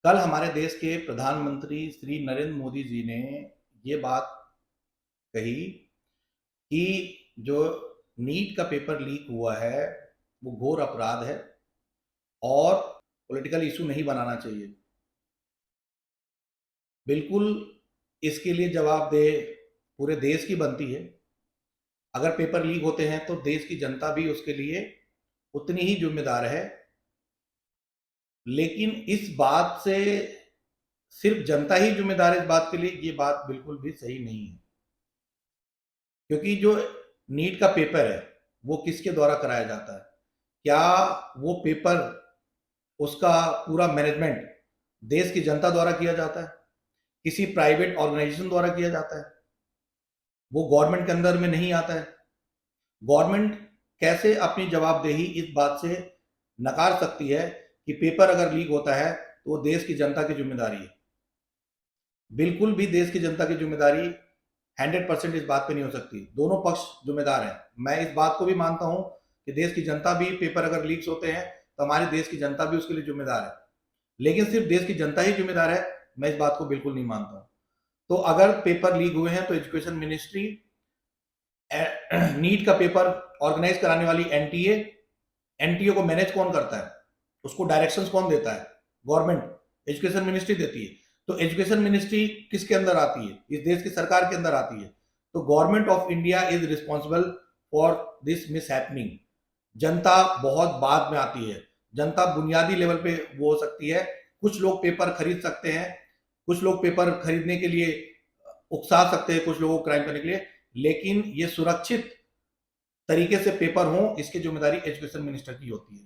कल हमारे देश के प्रधानमंत्री श्री नरेंद्र मोदी जी ने ये बात कही कि जो नीट का पेपर लीक हुआ है वो घोर अपराध है और पॉलिटिकल इशू नहीं बनाना चाहिए। बिल्कुल इसके लिए जवाबदेह पूरे देश की बनती है। अगर पेपर लीक होते हैं तो देश की जनता भी उसके लिए उतनी ही जिम्मेदार है। लेकिन इस बात से सिर्फ जनता ही जिम्मेदार है इस बात के लिए, ये बात बिल्कुल भी सही नहीं है। क्योंकि जो नीट का पेपर है वो किसके द्वारा कराया जाता है? क्या वो पेपर, उसका पूरा मैनेजमेंट देश की जनता द्वारा किया जाता है, किसी प्राइवेट ऑर्गेनाइजेशन द्वारा किया जाता है? वो गवर्नमेंट के अंदर में नहीं आता है। गवर्नमेंट कैसे अपनी जवाबदेही इस बात से नकार सकती है कि पेपर अगर लीक होता है तो वो देश की जनता की जिम्मेदारी है? बिल्कुल भी देश की जनता की जिम्मेदारी 100% इस बात पे नहीं हो सकती। दोनों पक्ष जिम्मेदार हैं। मैं इस बात को भी मानता हूं कि देश की जनता भी, पेपर अगर लीक्स होते हैं तो हमारे देश की जनता भी उसके लिए जिम्मेदार है। लेकिन सिर्फ देश की जनता ही जिम्मेदार है, मैं इस बात को बिल्कुल नहीं मानता हूं। तो अगर पेपर लीक हुए हैं तो एजुकेशन मिनिस्ट्री, नीट का पेपर ऑर्गेनाइज कराने वाली एनटीए, एनटीए को मैनेज कौन करता है, उसको डायरेक्शंस कौन देता है? गवर्नमेंट, एजुकेशन मिनिस्ट्री देती है। तो एजुकेशन मिनिस्ट्री किसके अंदर आती है? इस देश की सरकार के अंदर आती है। तो government of India is responsible for this miss happening. जनता बहुत बाद में आती है। जनता बुनियादी लेवल पे वो हो सकती है। कुछ लोग पेपर खरीद सकते हैं, कुछ लोग पेपर खरीदने के लिए उकसा सकते हैं कुछ लोगों को क्राइम करने के लिए, लेकिन ये सुरक्षित तरीके से पेपर हो, इसकी जिम्मेदारी एजुकेशन मिनिस्टर की होती है।